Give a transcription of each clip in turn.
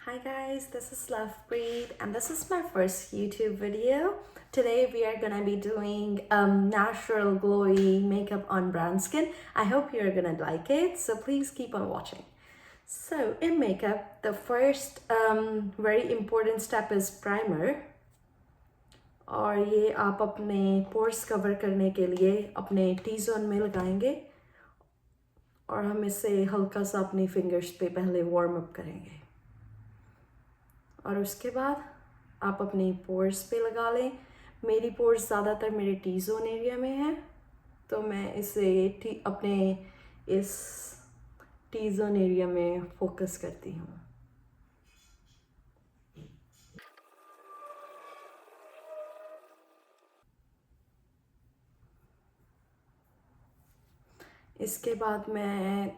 Hi guys, this is Lovepreet and this is my first YouTube video. Today we are gonna be doing natural glowy makeup on brown skin. I hope you're gonna like it, so please keep on watching. So in makeup, the first very important step is primer. और ये आप अपने pores cover करने के लिए अपने T-zone में लगाएंगे और हम इसे हल्का सा अपनी फिंगर्स पे पहले वार्म अप करेंगे और उसके बाद आप अपनी पोर्स पे लगा लें। मेरी पोर्स ज़्यादातर मेरे टी जोन एरिया में है, तो मैं इसे अपने इस टी जोन एरिया में फोकस करती हूँ। इसके बाद मैं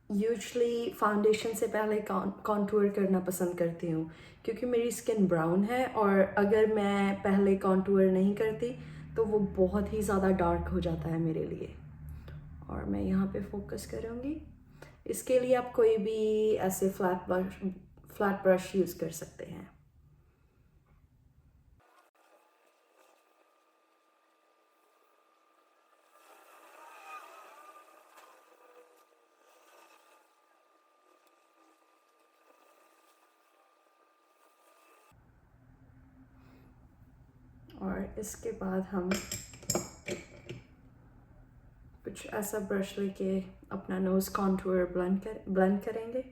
यूजुअली फाउंडेशन से पहले कॉन्टूर करना पसंद करती हूँ, क्योंकि मेरी स्किन ब्राउन है और अगर मैं पहले कॉन्टूर नहीं करती तो वो बहुत ही ज़्यादा डार्क हो जाता है मेरे लिए। और मैं यहाँ पे फोकस करूँगी। इसके लिए आप कोई भी ऐसे फ्लैट ब्रश यूज़ कर सकते हैं। और इसके बाद हम कुछ ऐसा ब्रश लेके अपना नोज़ कॉन्टूर ब्लेंड करेंगे।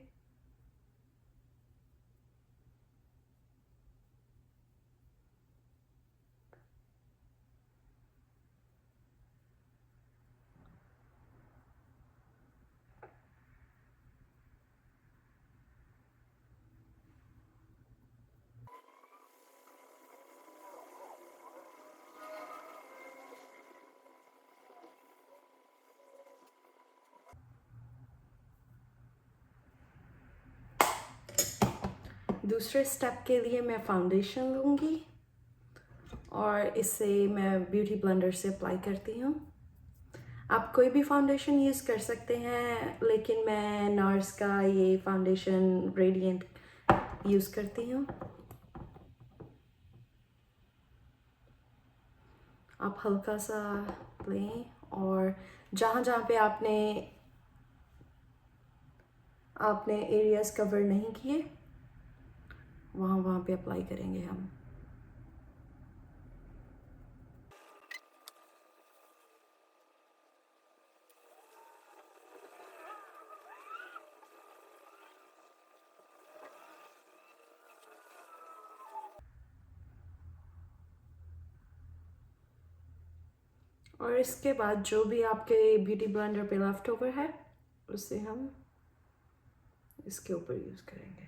दूसरे स्टेप के लिए मैं फाउंडेशन लूँगी और इसे मैं ब्यूटी ब्लेंडर से अप्लाई करती हूँ। आप कोई भी फाउंडेशन यूज़ कर सकते हैं, लेकिन मैं नार्स का ये फाउंडेशन रेडिएंट यूज़ करती हूँ। आप हल्का सा लें और जहाँ जहाँ पे आपने एरियाज कवर नहीं किए वहाँ पे अप्लाई करेंगे हम। और इसके बाद जो भी आपके ब्यूटी ब्लेंडर पे लेफ्ट ओवर है उसे हम इसके ऊपर यूज़ करेंगे।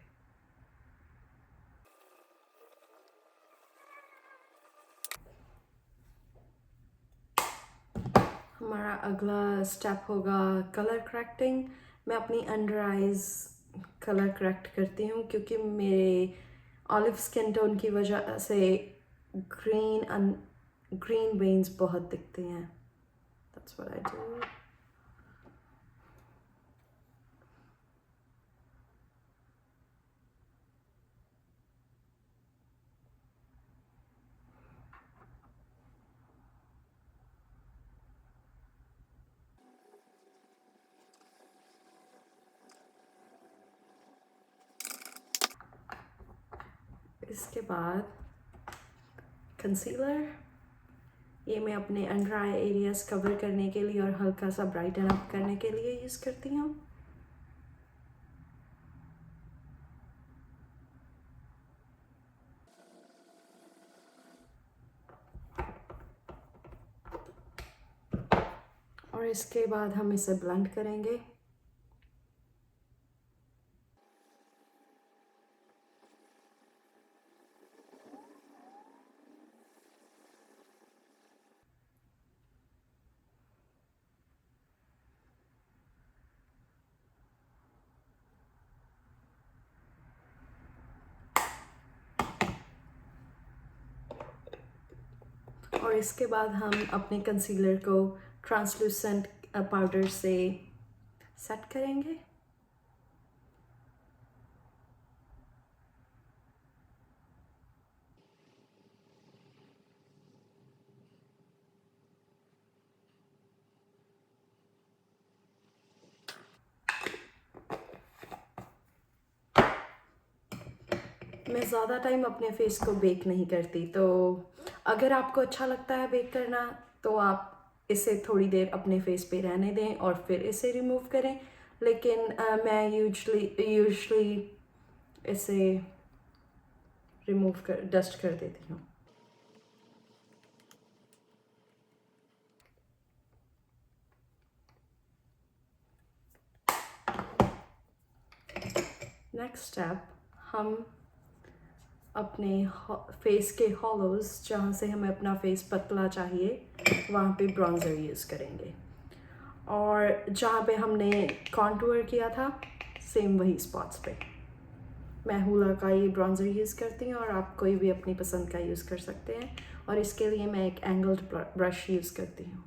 हमारा अगला स्टेप होगा कलर करेक्टिंग। मैं अपनी अंडर आइज़ कलर करेक्ट करती हूँ, क्योंकि मेरे ऑलिव स्किन टोन की वजह से ग्रीन वेन्स बहुत दिखते हैं। That's what I do. इसके बाद कंसीलर, ये मैं अपने अंडर आई एरियाज कवर करने के लिए और हल्का सा ब्राइटन अप करने के लिए यूज़ करती हूँ। और इसके बाद हम इसे ब्लेंड करेंगे। और इसके बाद हम अपने कंसीलर को ट्रांसलूसेंट पाउडर से सेट करेंगे। मैं ज़्यादा टाइम अपने फेस को बेक नहीं करती, तो अगर आपको अच्छा लगता है बेक करना तो आप इसे थोड़ी देर अपने फेस पे रहने दें और फिर इसे रिमूव करें। लेकिन मैं यूजुअली इसे डस्ट कर देती हूँ। नेक्स्ट स्टेप, हम अपने फेस के हॉलोज, जहाँ से हमें अपना फेस पतला चाहिए, वहाँ पे ब्रॉन्ज़र यूज़ करेंगे। और जहाँ पे हमने कॉन्टूर किया था, सेम वही स्पॉट्स पे मैं हुला का ये ब्रॉन्ज़र यूज़ करती हूँ, और आप कोई भी अपनी पसंद का यूज़ कर सकते हैं। और इसके लिए मैं एक एंगल्ड ब्रश यूज़ करती हूँ।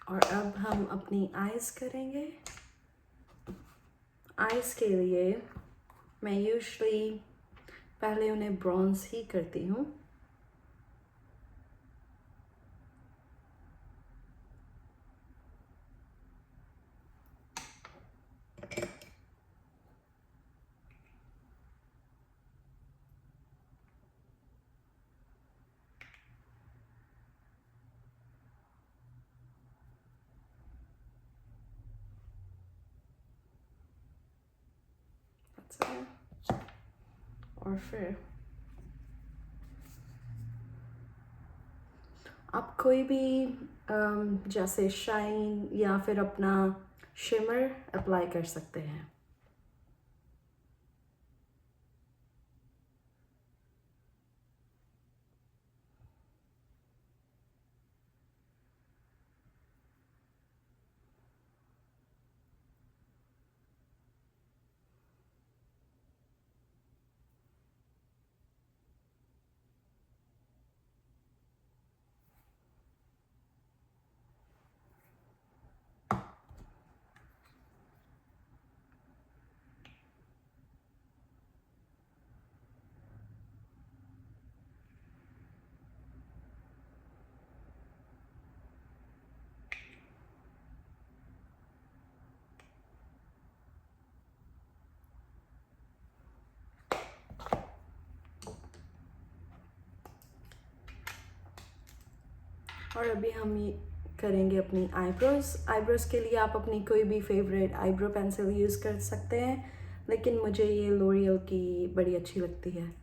और अब हम अपनी आईज करेंगे। आईज के लिए मैं यूजुअली पहले उन्हें ब्रॉन्ज ही करती हूँ। और फिर आप कोई भी जैसे शाइन या फिर अपना शिमर अप्लाई कर सकते हैं। और अभी हम ये करेंगे अपनी आईब्रोज। आईब्रोज के लिए आप अपनी कोई भी फेवरेट आईब्रो पेंसिल यूज़ कर सकते हैं, लेकिन मुझे ये लोरियल की बड़ी अच्छी लगती है।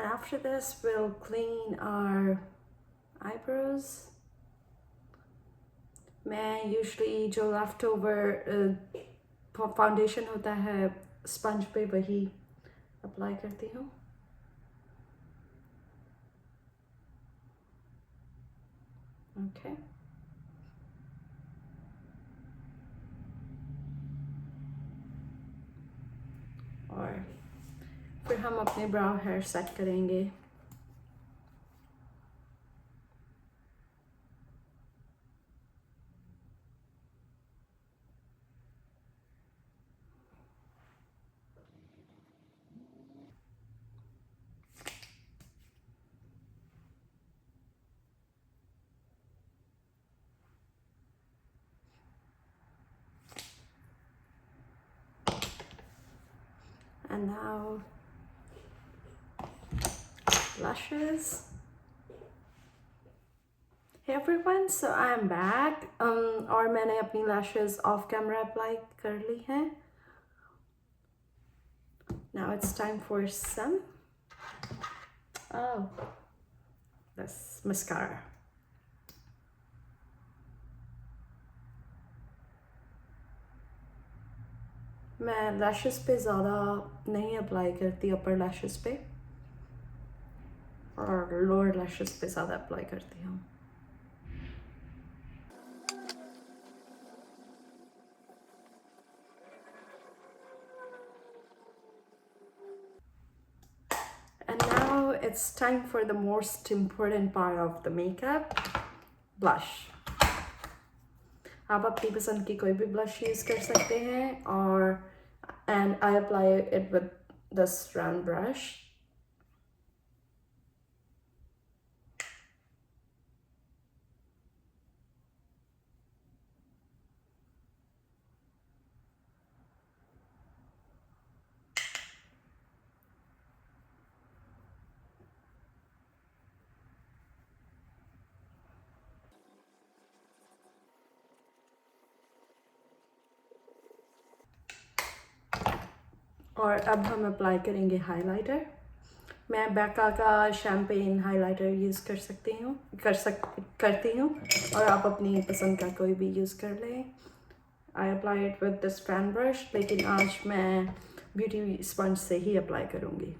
after this, we'll clean our eyebrows. मैं usually जो leftover फाउंडेशन होता है स्पंज पे वही अप्लाई करती हूँ. Okay. और फिर हम अपने ब्राउ हेयर सेट करेंगे. And now lashes. Hey everyone, so I'm back. और मैंने अपनी lashes off camera apply कर ली हैं. Now it's time for some this mascara. मैं lashes पे ज़्यादा नहीं अप्लाई करती, upper lashes पे, और lower lashes पे ज़्यादा अप्लाई करती हूँ. And now it's time for the most important part of the makeup, blush. आप अपनी पसंद की कोई भी blush यूज़ कर सकते हैं, और and I apply it with this round brush. और अब हम अप्लाई करेंगे हाइलाइटर. मैं बैका का शैम्पेन हाइलाइटर यूज़ करती हूँ, और आप अपनी पसंद का कोई भी यूज़ कर लें. I apply it with this fan brush, लेकिन आज मैं ब्यूटी स्पंज से ही अप्लाई करूँगी.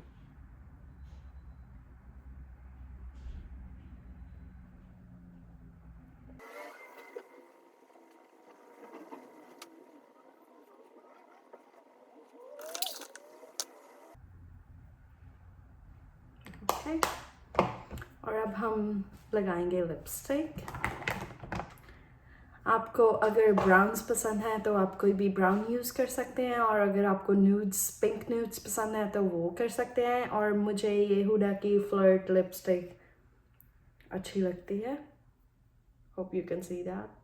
Okay. और अब हम लगाएंगे लिपस्टिक. आपको अगर ब्राउन्स पसंद है तो आप कोई भी ब्राउन यूज़ कर सकते हैं, और अगर आपको न्यूड्स, पिंक न्यूड्स पसंद है तो वो कर सकते हैं. और मुझे ये हुडा की फ्लर्ट लिपस्टिक अच्छी लगती है. Hope you can see that.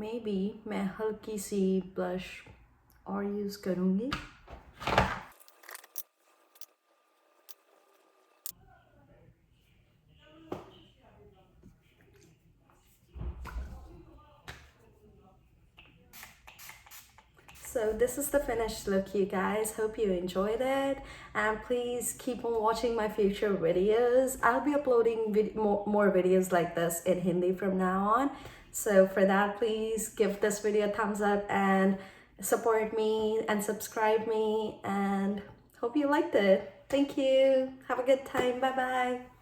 Maybe मैं हल्की सी ब्लश और यूज़ करूँगी. So this is the finished look, you guys. Hope you enjoyed it, and please keep on watching my future videos. I'll be uploading more videos like this in Hindi from now on. So for that, please give this video a thumbs up and support me and subscribe me, and hope you liked it. Thank you. Have a good time. Bye bye.